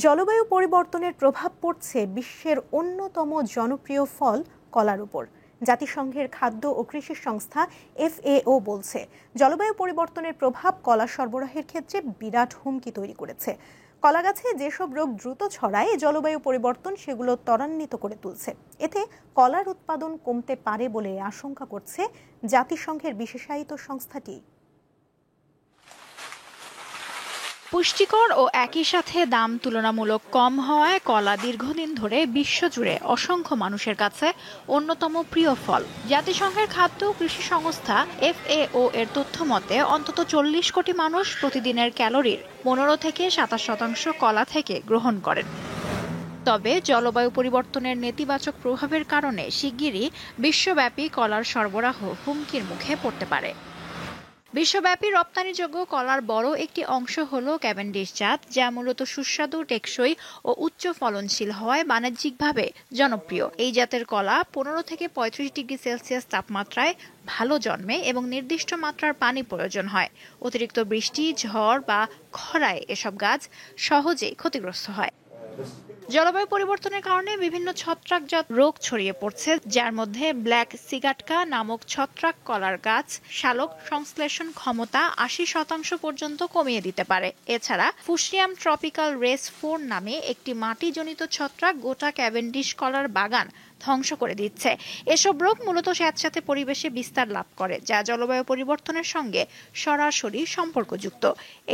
জলবায়ু পরিবর্তনের প্রভাব পড়ছে বিশ্বের অন্যতম জনপ্রিয় ফল কলার উপর। জাতিসংঘের খাদ্য ও কৃষি সংস্থা FAO বলছে, জলবায়ু পরিবর্তনের প্রভাব কলা সরবরাহের ক্ষেত্রে বিরাট হুমকি তৈরি করেছে। কলা গাছে যেসব রোগ দ্রুত ছড়ায়, জলবায়ু পরিবর্তন সেগুলো ত্বরান্বিত করে তুলছে। এতে কলার উৎপাদন কমতে পারে বলে আশঙ্কা করছে জাতিসংঘের বিশেষায়িত সংস্থাটি। পুষ্টিকর ও একই সাথে দাম তুলনামূলক কম হওয়ায় কলা দীর্ঘদিন ধরে বিশ্বজুড়ে অসংখ্য মানুষের কাছে অন্যতম প্রিয় ফল। জাতিসংঘের খাদ্য ও কৃষি সংস্থা FAO এর তথ্য মতে অন্তত 40 কোটি মানুষ প্রতিদিনের ক্যালোরির 15 থেকে 27% কলা থেকে গ্রহণ করেন। তবে জলবায়ু পরিবর্তনের নেতিবাচক প্রভাবের কারণে শিগগিরই বিশ্বব্যাপী কলার সরবরাহ হুমকির মুখে পড়তে পারে। বিশ্বব্যাপী রপ্তানিযোগ্য কলার বড় একটি অংশ হলো ক্যাভেন্ডিশ জাত, যা মূলত সুস্বাদু, টেকসই ও উচ্চ ফলনশীল হওয়ায় বাণিজ্যিকভাবে জনপ্রিয়। এই জাতের কলা 15 থেকে 35 ডিগ্রি সেলসিয়াস তাপমাত্রায় ভালো জন্মে এবং নির্দিষ্ট মাত্রার পানি প্রয়োজন হয়। অতিরিক্ত বৃষ্টি, ঝড় বা খরায় এসব গাছ সহজেই ক্ষতিগ্রস্ত হয়। জলবায়ু পরিবর্তনের কারণে বিভিন্ন ছত্রাকজাত রোগ ছড়িয়ে পড়ছে, যার মধ্যে ব্ল্যাক সিগাটকা নামক ছত্রাক কলার গাছ শালক সংশ্লেষণ ক্ষমতা 80% পর্যন্ত কমিয়ে দিতে পারে। এছাড়া ফুসিয়াম ট্রপিক্যাল রেস 4 নামে একটি মাটিজনিত ছত্রাক গোটা ক্যাভেন্ডিশ কলার বাগান ধ্বংস করে দিচ্ছে। এসব রোগ মূলত স্যাঁতস্যাঁতে পরিবেশে বিস্তার লাভ করে, যা জলবায়ু পরিবর্তনের সঙ্গে সরাসরি সম্পর্কযুক্ত।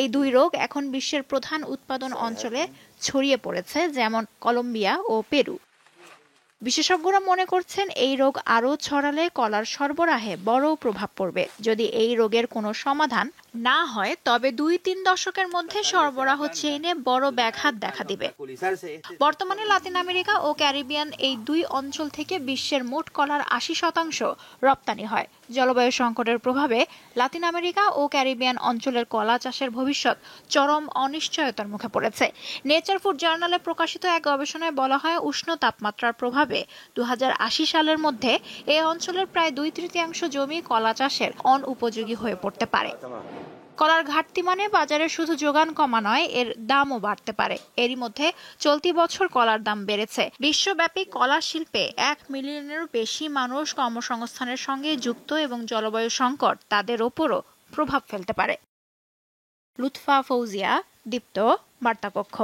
এই দুই রোগ এখন বিশ্বের প্রধান উৎপাদন অঞ্চলে ছড়িয়ে পড়েছে, যেমন কলম্বিয়া ও পেরু। বিশেষজ্ঞরা মনে করছেন এই রোগ আরও ছড়ালে কলার সরবরাহে বড় প্রভাব পড়বে। যদি এই রোগের কোনো সমাধান না হয় তবে 2-3 দশকের মধ্যে সরবরাহ চেইনে বড় ব্যাঘাত দেখা দিবে। বর্তমানে লাতিন আমেরিকা ও ক্যারিবিয়ান এই দুই অঞ্চল থেকে বিশ্বের মোট কলার 80% রপ্তানি হয়। জলবায়ু সংকটের প্রভাবে লাতিন আমেরিকা ও ক্যারিবিয়ান অঞ্চলের কলা চাষের ভবিষ্যৎ চরম অনিশ্চয়তার মুখে পড়েছে। নেচার ফুড জার্নালে প্রকাশিত এক গবেষণায় বলা হয়, উষ্ণ তাপমাত্রার প্রভাবে 2080 সালের মধ্যে এই অঞ্চলের প্রায় 2/3 জমি কলা চাষের অনুপযোগী হয়ে পড়তে পারে। কলার ঘাটতি মানে বাজারে শুধু যোগান কমা নয়, এর দামও বাড়তে পারে। এরই মধ্যে চলতি বছর কলার দাম বেড়েছে। বিশ্বব্যাপী কলা শিল্পে 1 মিলিয়নেরও বেশি মানুষ কর্মসংস্থানের সঙ্গে যুক্ত এবং জলবায়ু সংকট তাদের ওপরও প্রভাব ফেলতে পারে। লুৎফা ফৌজিয়া, দীপ্ত, বার্তাকক্ষ।